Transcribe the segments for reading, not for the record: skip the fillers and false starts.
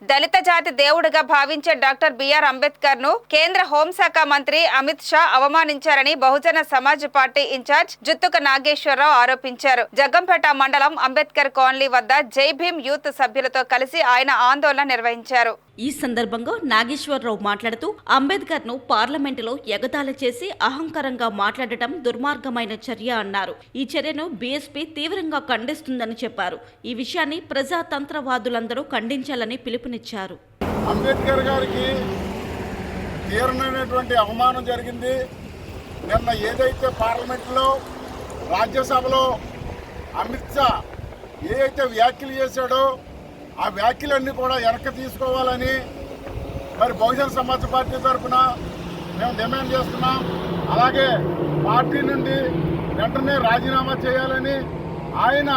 దళిత జాతి దేవుడిగా భావించే డాక్టర్ బిఆర్ అంబేద్కర్ ను కేంద్ర హోంశాఖ మంత్రి అమిత్ షా అవమానించారని బహుజన సమాజ్ పార్టీ ఇన్ఛార్జ్ జుత్తుక నాగేశ్వరరావు ఆరోపించారు. జగ్గంపేట మండలం అంబేద్కర్ కాలనీ వద్ద జై భీమ్ యూత్ సభ్యులతో కలిసి ఆయన ఆందోళన నిర్వహించారు. ఈ సందర్భంగా నాగేశ్వరరావు మాట్లాడుతూ అంబేద్కర్ ను పార్లమెంటులో ఎగతాళి చేసి అహంకారంగా మాట్లాడటం దుర్మార్గమైన చర్య అన్నారు. ఈ చర్యను బీఎస్పీ తీవ్రంగా ఖండిస్తుందని చెప్పారు. ఈ విషయాన్ని ప్రజాతంత్రవాదులందరూ ఖండించాలని పిలుపునిచ్చారు. అంబేద్కర్ గారికి తీవ్రమైనటువంటి అవమానం జరిగింది. నిన్న ఏదైతే పార్లమెంట్లో రాజ్యసభలో అమిత్ షా ఏదైతే వ్యాఖ్యలు చేశాడో ఆ వ్యాఖ్యలన్నీ కూడా వెనక్కి తీసుకోవాలని మరి బహుజన సమాజ్ పార్టీ తరఫున మేము డిమాండ్ చేస్తున్నాం. అలాగే పార్టీ నుండి వెంటనే రాజీనామా చేయాలని ఆయన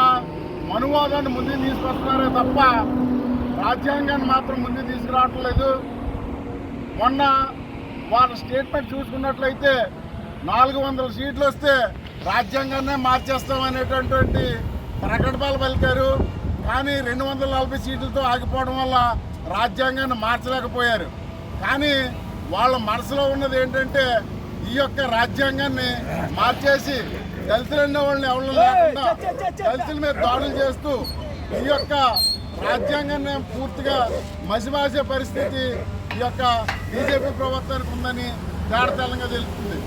మనువాదాన్ని ముందుకు తీసుకొస్తున్నారే తప్ప రాజ్యాంగాన్ని మాత్రం ముందుకు తీసుకురావట్లేదు. మొన్న వాళ్ళ స్టేట్మెంట్ చూసుకున్నట్లయితే 400 సీట్లు వస్తే రాజ్యాంగాన్నే మార్చేస్తామనేటటువంటి ప్రకటనలు పలికారు. కానీ 240 సీట్లతో ఆగిపోవడం వల్ల రాజ్యాంగాన్ని మార్చలేకపోయారు. కానీ వాళ్ళ మనసులో ఉన్నది ఏంటంటే ఈ యొక్క రాజ్యాంగాన్ని మార్చేసి దళితులన్న వాళ్ళని ఎవరు లేకుండా దళితుల మీద దాడులు చేస్తూ ఈ యొక్క రాజ్యాంగాన్ని పూర్తిగా మసిమాసే పరిస్థితి ఈ యొక్క బీజేపీ ప్రభుత్వానికి ఉందని తేటతెల్లంగా తెలుస్తుంది.